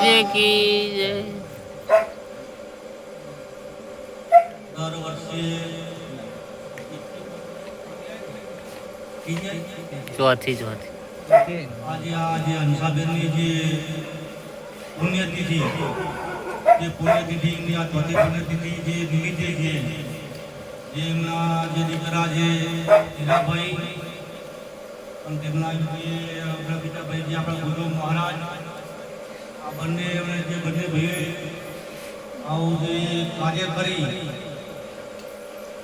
જે કી જય। દર વર્ષે ચોથી આજે હંસાબેનની જે પુણ્યતિથિ જે પુણ્યતિથિની આ ચોથી પુણ્યતિથિ જે નિમિત્તે છે જે એમના જે દીકરા છે હીરાભાઈ અને તેમના જે આપણા પિતાભાઈ જે આપણા ગુરુ મહારાજ આ બંને જે બંને ભાઈએ આવું જે કાર્ય કરી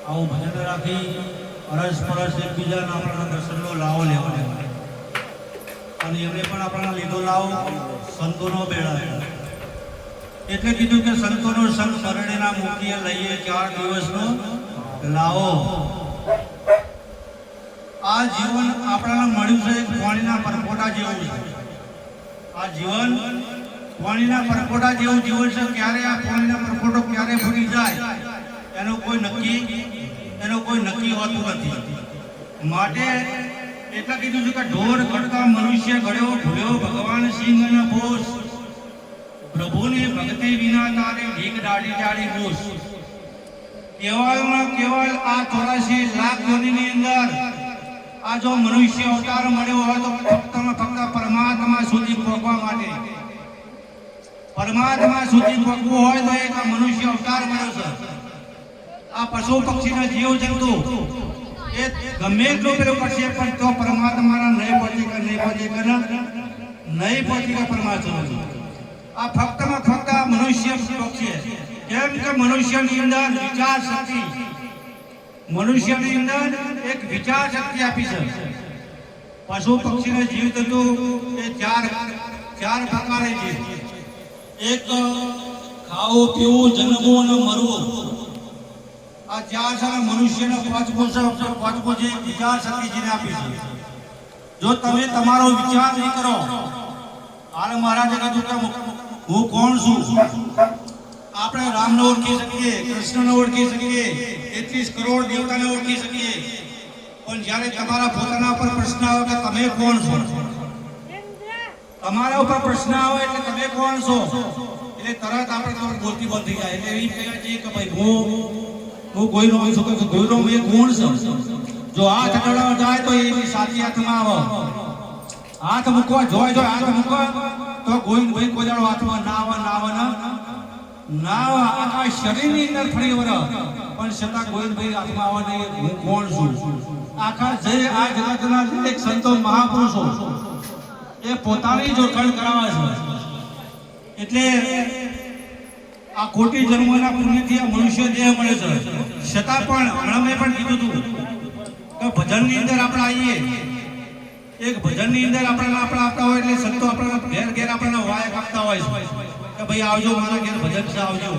આવું ભજન રાખી અરસ પરસ એકબીજાના આપણા દર્શનનો લાવો લેવાનો અને એમને પણ આપણા લીધો લાવો સંતોનો બેડા એટલે કીધું કે સંતોનો સંગ શરણેના મૂકીએ લઈએ 4 દિવસનો લાવો। આ જીવન આપણાને મળ્યું છે પાણીના પરપોટા જેવું છે। આ જીવન પાણીના પરપોટા જેવું જીવન છે। ક્યારે આ પાણીના પરપોટો ક્યારે ફૂટી જાય એનું કોઈ નક્કી હોતું નથી। માટે એટલે કીધું છે કે ઢોર કરતા મનુષ્ય ઘડ્યો ભૂલ્યો ભગવાન સિંહ અને બોસ પ્રભુની ભક્તિ વિના તારે ભીખ ડાળી ડાળી બોસ। કેવળમાં કેવળ આ 84 લાખ યોનિની અંદર આ જો મનુષ્ય અવતાર મળ્યો હોય તો ફક્ત પરમાત્મા સુધી પહોંચવા માટે પરમાત્મા સુધી પહોંચવું હોય તો એક મનુષ્ય અવતાર મળ્યો છે। આ પશુ પક્ષીના જીવ જંતુ એ ગમે એટલું પેલું કરશે પણ તો પરમાત્માના નહીં પહોંચે કે પરમાત્મા આ ફક્ત મનુષ્ય છે। કેમ કે મનુષ્યની અંદર વિચાર શક્તિ મનુષ્યની અંદર એક વિચાર શક્તિ આપી છે। પશુ પક્ષીને જીવ જંતુ એ ચાર પ્રકારે છે। એક ખાવું પીવું જન્મવું અને મરવું આ 4 છે મનુષ્યને પાંચમો જે વિચાર શક્તિ જેને આપી છે। જો તમે તમારો વિચાર નહીં કરો હાલ મહારાજે કીધું કે હું કોણ છું આપણે રામને ઓળખી શકીએ કૃષ્ણને ઓળખી શકીએ 33 કરોડ દેવતાને ઓળખી શકીએ પણ જ્યારે તમારા પોતાના પર પ્રશ્ન આવે કે તમે કોણ છો તમારા ઉપર પ્રશ્ન આવે એટલે તમે કોણ છો એટલે તરત આપણે બોલતી બંધ થઈ જાય એટલે એ કહેવાય છે કે ભાઈ હું કોઈનો હોય છું કે કોઈનો એ કોણ છું। જો હાથ અડાડવા જાય તો એની સાચી હાથમાં આવે હાથ મૂકવા જોય હાથ મૂકવા તો કોઈ દાડો હાથમાં ના આવે આખા શરીરની અંદર ફરી વળે પણ છતાં ગોવિંદભાઈ હાથમાં આવે નહીં હું કોણ છું। આખા જે આ જગતના એક સંતો મહાપુરુષો એ પોતાની જ ઓળખાણ કરાવે છે। એટલે આ કોટી જન્મોના પુણ્યથી આ મનુષ્ય દેહ મળે છે છતાં પણ હમણાં મેં પણ કીધું હતું કે ભજનની અંદર આપણે આવીએ એક ભજનની અંદર આપણને આપતા હોય એટલે સંતો આપણને ઘેર આપણને વાયક આપતા હોય છે કે ભાઈ આવજો મારા ઘેર ભજન છે આવજો।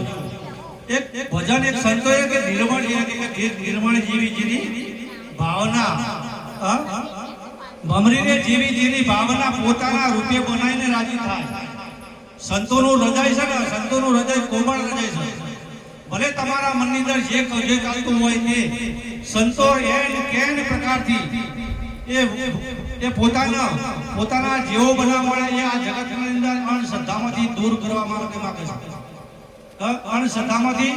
એક ભજન એક સંતોએ કે નિર્મળ જેવી ભાવના ભમરીને જેવી ભાવના પોતાના રૂપે બનાવીને રાજી થાય। સંતોનું હૃદય છે ને સંતોનું હૃદય કોમળ હૃદય છે। ભલે તમારા મનની અંદર જે ચાલતું હોય તે સંતો કેન પ્રકારથી એ પોતાના જેવો બનાવવા એ આ જગતની અંદર અંધશ્રદ્ધામાંથી દૂર કરવા માટે માંગે છે। અંધશ્રદ્ધામાંથી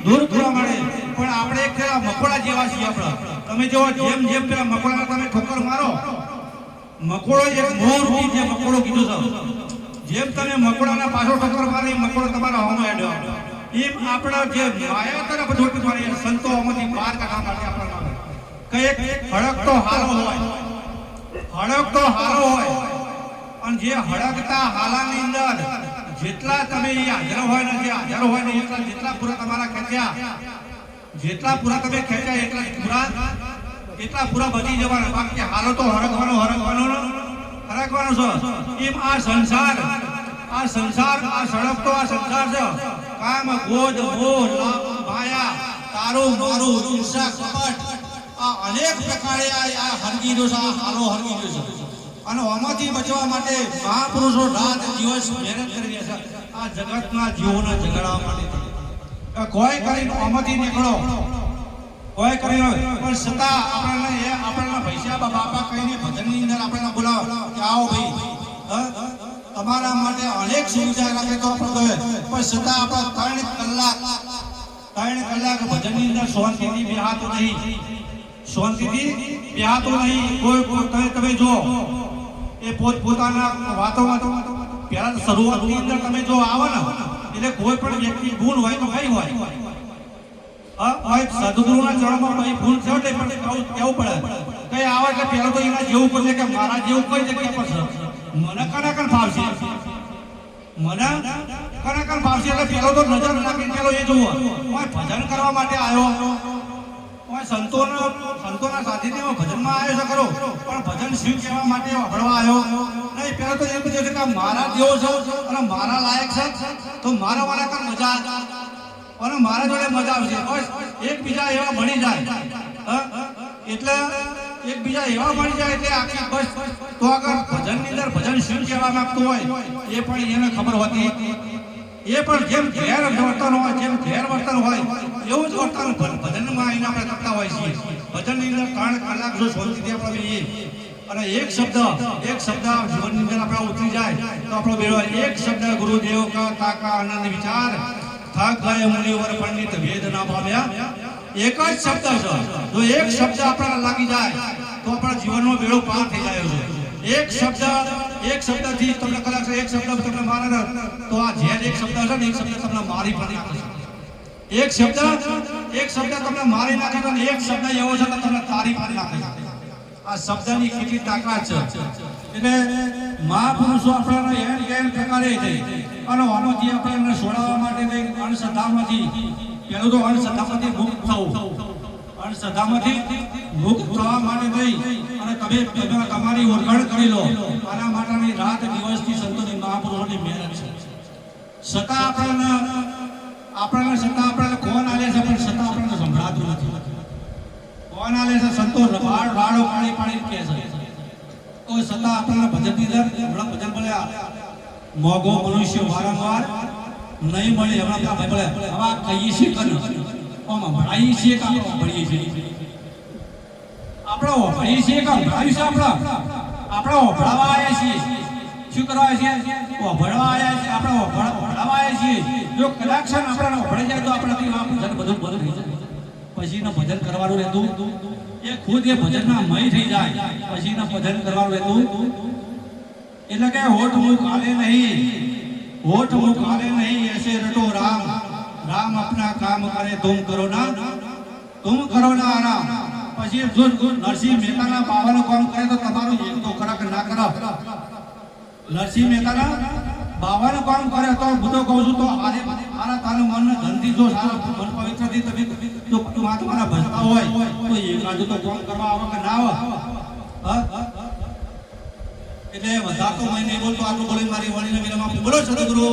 દૂર કરવા માટે પણ આપણે એક મકોડા જેવા છીએ। તમે જો જેમ પેલા મકોડાને તમે ઠોકર મારો મકોડો એક મોરથી જે મકોડો કીધું છે જેમ તમે મકોડાના પાછો ઠોકર મારી મકોડો તમારા હોમાં હેડ્યો એમ આપણા જે માયા તરફ જોતી મારી સંતો આમાંથી બહાર કાઢવા માટે આપણને કઈ હળકતો હારો હોય અને જે હળકતા હાલાની અંદર જેટલા તમે હાજર હોય ને જેટલા પૂરા તમારા ખેંચ્યા એટલા પૂરા બની જવાના બાકી હાલો તો હરકવાનો છે। એમ આ સંસાર આ સળગતો આ સંસાર છે કામ ગોદ મોહ લાભ માયા તારું મારું ઈર્ષા કપટ આ અનેક પ્રકારે આ હરગી દો છે હાલો હરગી દો છે અને આમાંથી બચવા માટે મહાપુરુષો રાત દિવસ મહેનત કરી રહ્યા છે આ જગતના જીવોના ઝઘડા માટે કોઈ કરીને આમાંથી નીકળો કોઈ કરીને પણ છતાં આપણને પૈસા બાપા કહીને ભજનની અંદર આપણને બોલાવો કે આવો ભાઈ તમારા માટે અનેક સુવિધા રાખે તો આપણે કહે પણ છતાં આપણે 3 કલાક ભજનની અંદર શાંતિથી બેહાતો નહીં, શાંતિથી બેહાતો નહીં. કોઈ તમે જો એ પોતાના વાતોમાં પહેલા શરૂઆતની અંદર તમે જો આવો ને એટલે કોઈ પણ વ્યક્તિ ભૂલ હોય તો કઈ હોય સદગુરુના ચરણમાં કઈ ભૂલ થયો ને પણ કેવું પડે કઈ આવે એટલે પહેલા તો એના જેવું પડે કે મારા જેવું કઈ જગ્યા પર છે, મને કનાકન ફાવશે, મને કનાકન ફાવશે એટલે પેલો તો નજર નાખીને પેલો એ જોવો ભજન કરવા માટે આવ્યો, સંતોના સાનિધ્યમાં ભજનમાં આવ્યો છે ખરો પણ ભજન શિવ કહેવા માટે વાપરવા આવ્યો નહીં. પેલા તો એમ કહે છે કે મારા જેવો છે અને મારા લાયક છે તો મારા વાળા કર મજા અને મારા જોડે મજા આવશે. બસ એકબીજા એવા ભણી જાય એટલે એકબીજા એવા ભણી જાય એટલે આખી બસ તો આગળ ભજનની અંદર ભજન શિવ કહેવા માંગતો હોય એ પણ એને ખબર હોતી એ પણ જેમ ઘેર વર્તન હોય જેમ ઘેર વર્તન હોય એવું જ વર્તન ભજનમાં આવીને આપણે કરતા હોય છીએ. ભજનની અંદર 3 કલાક જો શાંતિથી આપણે બેહીએ અને એક શબ્દ જીવનની અંદર આપણે ઉતરી જાય તો આપણો બેડો એક શબ્દ ગુરુદેવ કા કાકા આનંદ વિચાર થાક ગયે મુનિવર પંડિત વેદ ના પામ્યા. એક જ શબ્દ છે, જો એક શબ્દ આપણને લાગી જાય તો આપણા જીવનનો બેડો પાર થઈ જાય છે. એક શબ્દથી તમને કદાચ એક શબ્દ તમને મારે તો આ ઝેર એક શબ્દ છે ને એક શબ્દ તમને મારી પણ નાખે. એક શબ્દ તમને મારી નાખે તો એક શબ્દ એવો છે કે તમને તારી પણ નાખે. આ શબ્દની કેટલી તાકાત છે. એટલે મહાપુરુષો આપણને એમ પ્રકારે છે અને આમાંથી આપણને છોડાવવા માટે કઈ અંધશ્રદ્ધામાંથી પહેલું તો અંધશ્રદ્ધામાંથી મુક્ત થવું, અંધશ્રદ્ધામાંથી મુક્ત થવા માટે કઈ અને તમે તમારી ઓળખાણ કરી લો. આના માટેની રાત દિવસથી સંતોની મહાપુરુષોની મહેનત છે. છતાં આપણને કોણ આલે છે પણ છતાં આપણને સંભળાતું નથી. કોણ આલે છે સંતો રાડો પાણી કહે છે તો છતાં આપણને ભજનની અંદર ભજન મળ્યા મોગો મનુષ્ય વારંવાર નહીં મળે. હમણાં મળે હવે કહીએ છીએ કે ભણાવીએ છીએ કે આપણે ભણીએ છીએ, આપણે ભણીએ છીએ કે ભણાવીએ છીએ, આપણે ભણાવવા આવ્યા છીએ. શું કરવા આવ્યા છીએ? ભણવા આવ્યા છીએ. આપણે ભણાવવા આવ્યા છીએ. જો કદાચ આપણને ભણી જાય તો આપણાથી આ ભજન બધું બંધ થઈ જાય. પછીનું ભજન કરવાનું રહેતું એ ખુદ એ ભજનના મય થઈ જાય. પછીનું ભજન કરવાનું રહેતું એટલે કે હોઠ મુખ આલે નહીં ऐसे रटो राम राम अपना काम करे तुम करो ना आराम. પછી જો નરસિંહ મહેતાના બાવાનું કામ કરે તો તમારું એક તો ખરા કે ના કરો. નરસિંહ મહેતાના બાવાનું કામ કરે તો હું તો કહું છું તો મારા તારું મન ધનથી જો સારું મન પવિત્રથી તમે જો તમારા ભજતા હોય તો એકાદું તો કામ કરવા આવે કે ના આવે. એટલે વધારતો મને નહીં બોલતો આટલું બોલી મારી વાણીને વિરામ આપું. બોલો સદગુરુ.